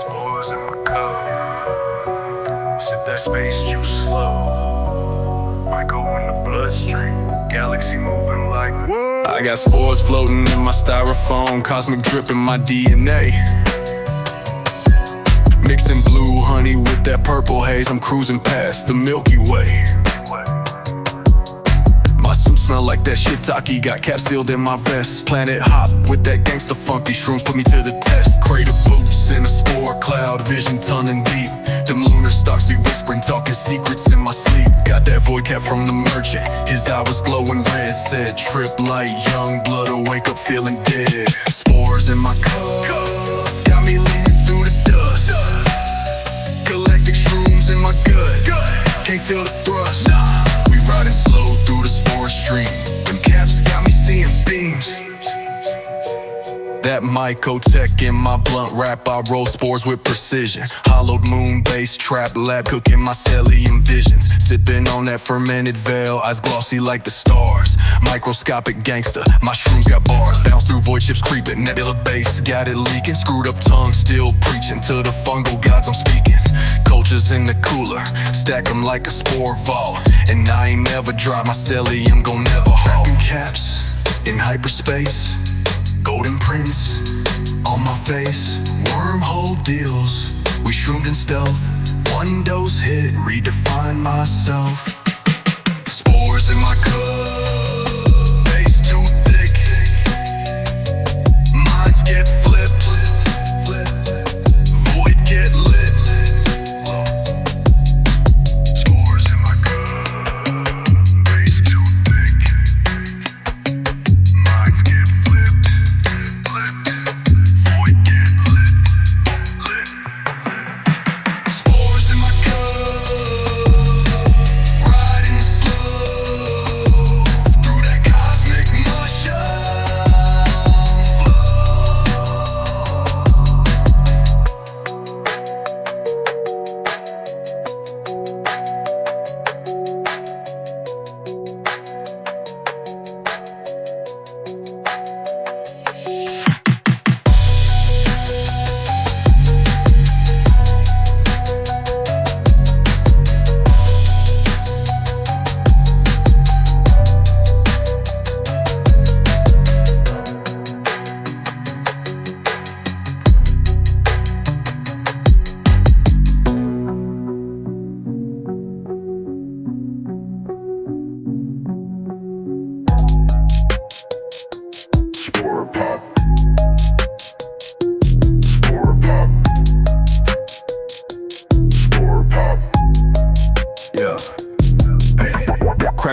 Spores in my cup, sip that space juice slow. Myco in the bloodstream, galaxy moving like whoa. I got spores floating in my styrofoam, cosmic drip in my DNA. Mixing blue honey with that purple haze, I'm cruising past the Milky Way. My suit smell like that shiitake, got cap sealed in my vest. Planet hop with that gangsta funky, shrooms put me to the test. Crater boots in a spore cloud, vision tunneling deep. Them lunar stocks be whispering, talking secrets in my sleep. Got that void cap from the merchant, his eye was glowing red. Said trip like young blood or wake up feeling dead. Spores in my cup, got me leaning through the dust. Galactic shrooms in my gut, can't feel the thrust. We riding slow through the spore stream, them caps got me seeing beams. That myco-tech in my blunt wrap, I roll spores with precision. Hollowed moon-based trap lab, cooking mycelium visions. Sipping on that fermented veil, eyes glossy like the stars. Microscopic gangster, my shrooms got bars. Bounce through void chips creeping, nebula base, got it leaking. Screwed up tongue, still preaching to the fungal gods I'm speaking. Cultures in the cooler, stack them like a spore vault. And I ain't never dry, mycelium gon' never haul. Trapping caps in hyperspace, golden prints on my face, wormhole deals. We shroomed in stealth, one dose hit, redefine myself. Spores in my cup, base too thick. Minds get flipped, void get lit. Spores in my cup, base too thick. Minds get flipped. Spores in my cup, riding slow.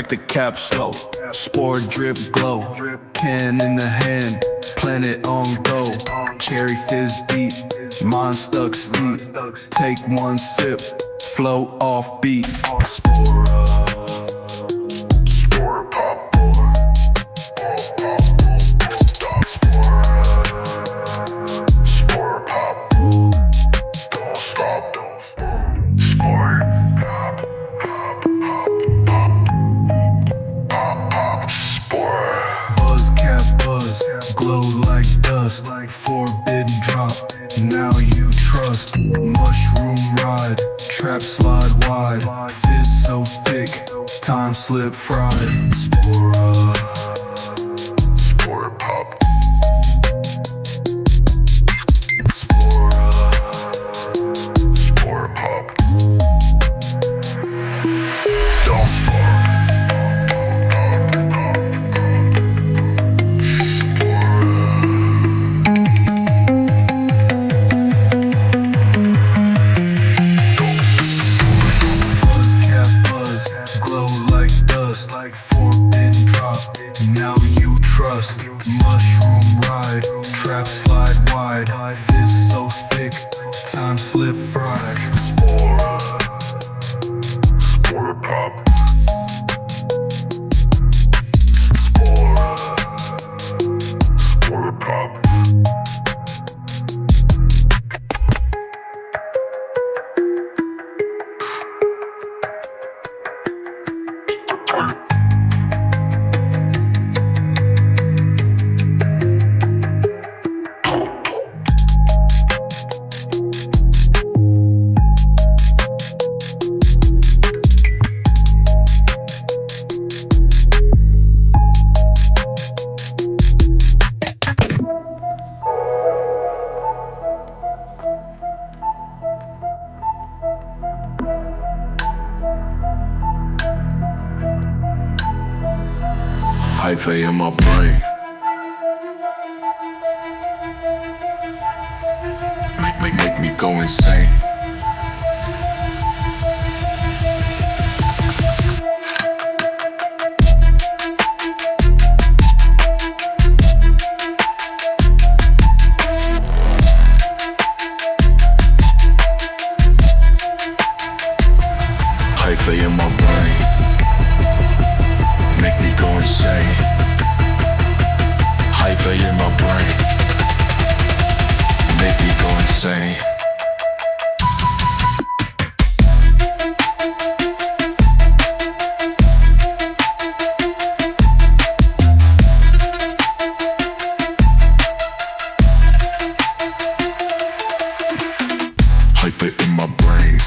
the capsule. Spore drip glow. Can in the hand, planet on go. Cherry fizz deep, mind stuck sleep. Take one sip, flow off beat. Spore pop. Spore pop. Don't stop. Spore pop. Pop. Spore. Buzz cap buzz, glow like dust. Forbidden drop, now you trust. Mushroom ride, trap slide wide. Fizz so thick, time slip fried. Spore pop. Spore pop. Don't spore. Buzz cap buzz, glow like dust. Forbidden drop, now you trust. Mushroom ride, trap slide wide. Fizz so thick, time slip fried. Spore pop. Spore pop. Hyphae in my brain. Make me go insane. Hyphae in my brain. Make me go insane. Hyphae in my brain. Make me go insane. Hyphae in my brain.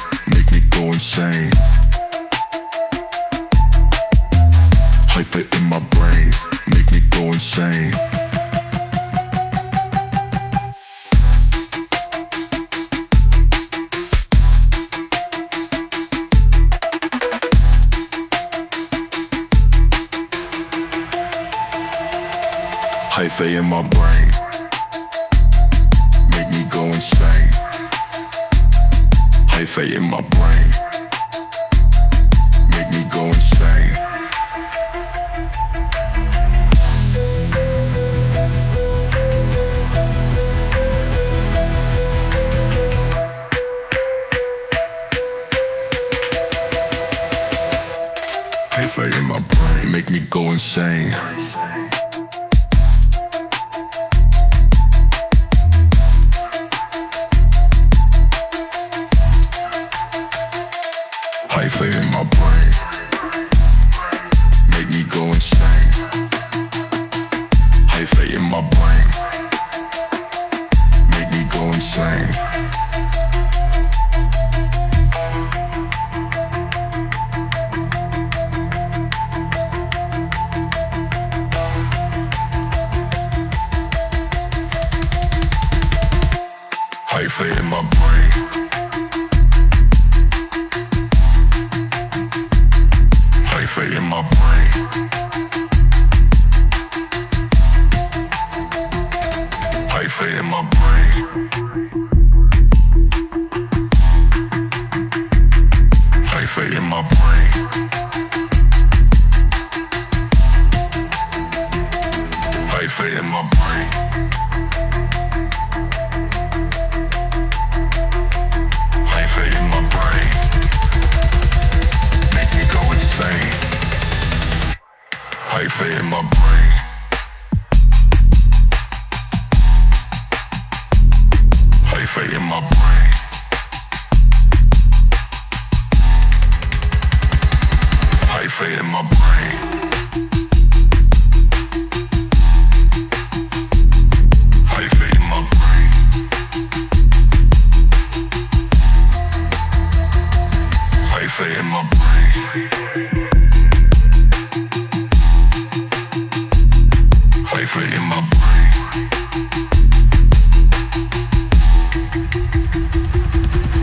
Make me go insane. Hyphae in my brain, make me go insane. Hyphae in my brain, make me go insane. Hyphae in my brain, make me go insane. Hyphae in my brain, make me go insane. Hyphae in my brain, make me go insane. Hyphae in my brain, make me go insane. Hyphae in my brain. Hyphae in my brain. Hyphae in my brain. Hyphae in my brain. Hyphae in my brain. Hyphae in my brain. Hyphae in my brain. Hyphae in my brain. Hyphae in my brain.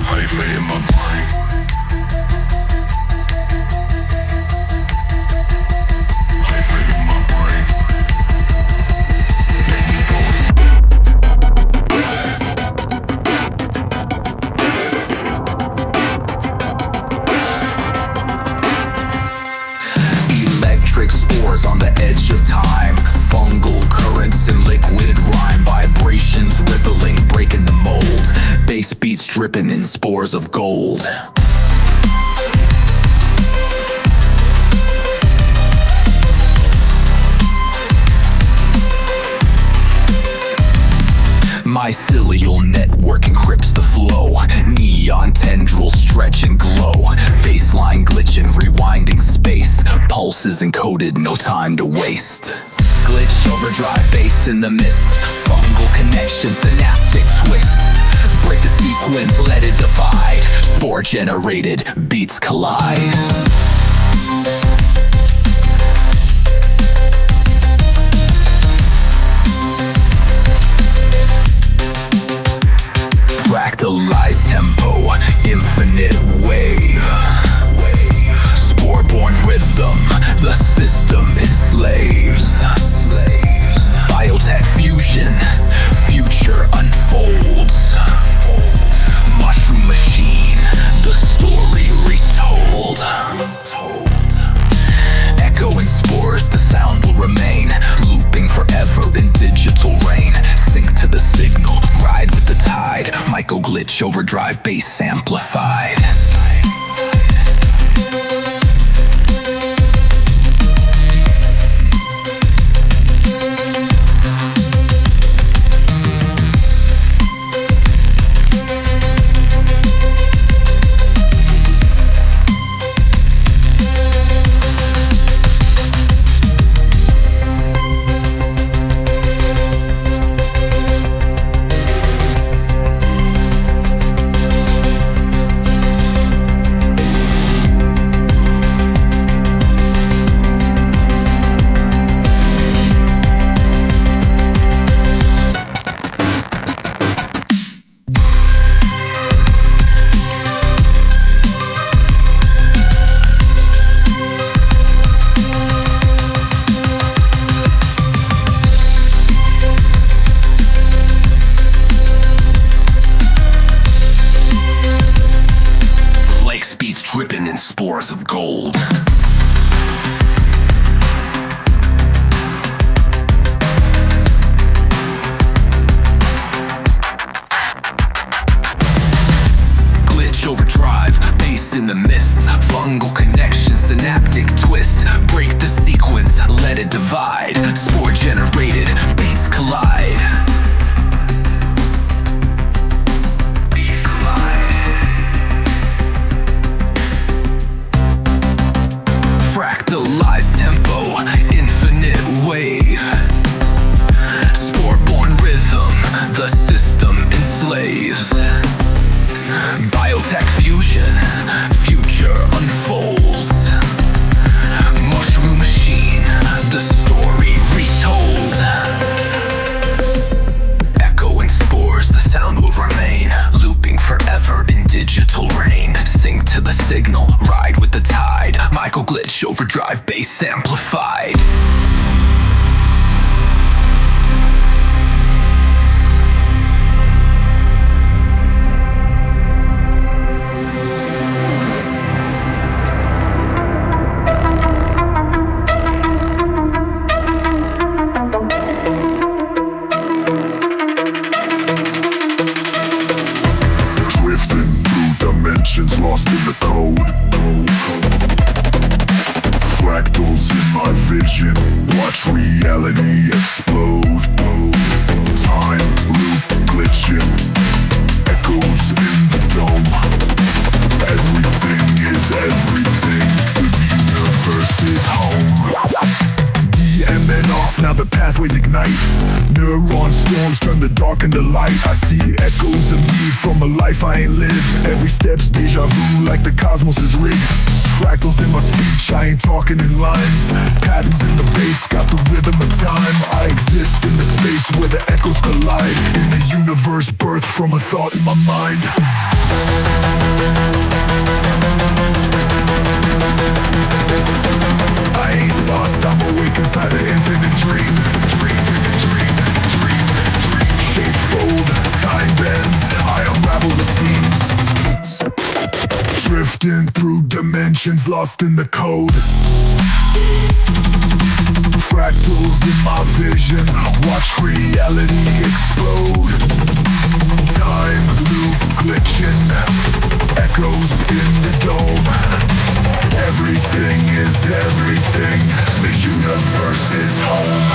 Hyphae in my brain. Hyphae in my brain. Make me go. Electric spores on the edge of time. Fungal currents in liquid rhyme. Vibrations rippling, breaking the mold. Bass beats dripping in spores of gold. Mycelial network encrypts the flow. Neon tendrils stretch and glow. Baseline glitching, rewinding space. Pulses encoded, no time to waste. Glitch overdrive, bass in the mist. Fungal connection, synaptic twist. Break the sequence, let it divide. Spore generated, beats collide. Fractalized tempo, infinite wave. Spore-born rhythm, the system enslaves. Biotech fusion, future unfolds. Mushroom machine, the story retold. Echoing spores, the sound will remain. Looping forever in digital rain. Sync to the signal, ride with the tide. Myco-glitch overdrive, bass amplified. Dripping in spores of gold. Glitch overdrive, bass in the mist. Fungal connection, synaptic twist. Break the sequence, let it divide. Spore generated, beats collide. Beats collide. storms turn the dark into light. I see echoes of me from a life I ain't lived. Every step's deja vu, like the cosmos is rigged. Fractals in my speech, I ain't talking in lines. Patterns in the bass, got the rhythm of time. I exist in the space where the echoes collide. In the universe, birthed from a thought in my mind. I ain't lost, I'm awake inside an infinite dream. Shape fold, time bends, I unravel the seams. Drifting through dimensions, lost in the code. Fractals in my vision, watch reality explode. Time loop glitching, echoes in the dome. Everything is everything, the universe is home.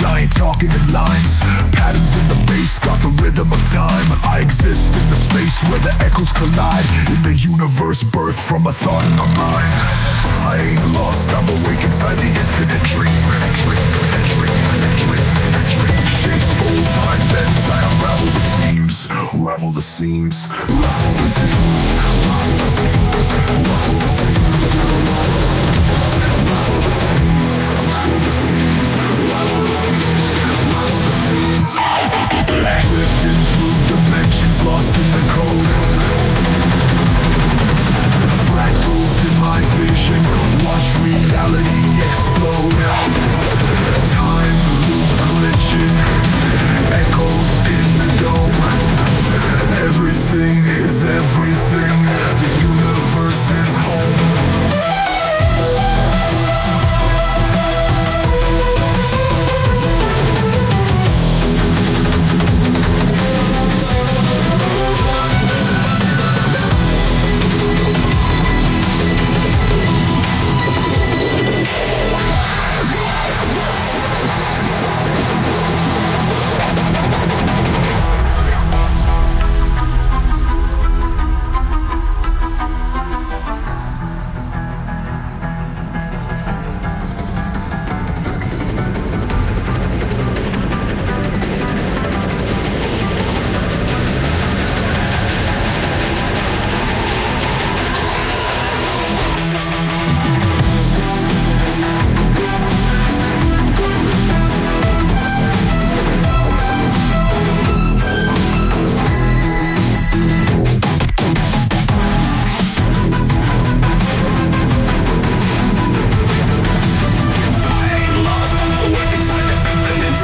I ain't talking in lines. Patterns in the bass, got the rhythm of time. I exist in the space where the echoes collide. In the universe, birthed from a thought in my mind. I ain't lost, I'm awake inside the infinite dream. Shapes fold, time bends, I unravel the seams. Unravel the seams. Unravel the seams.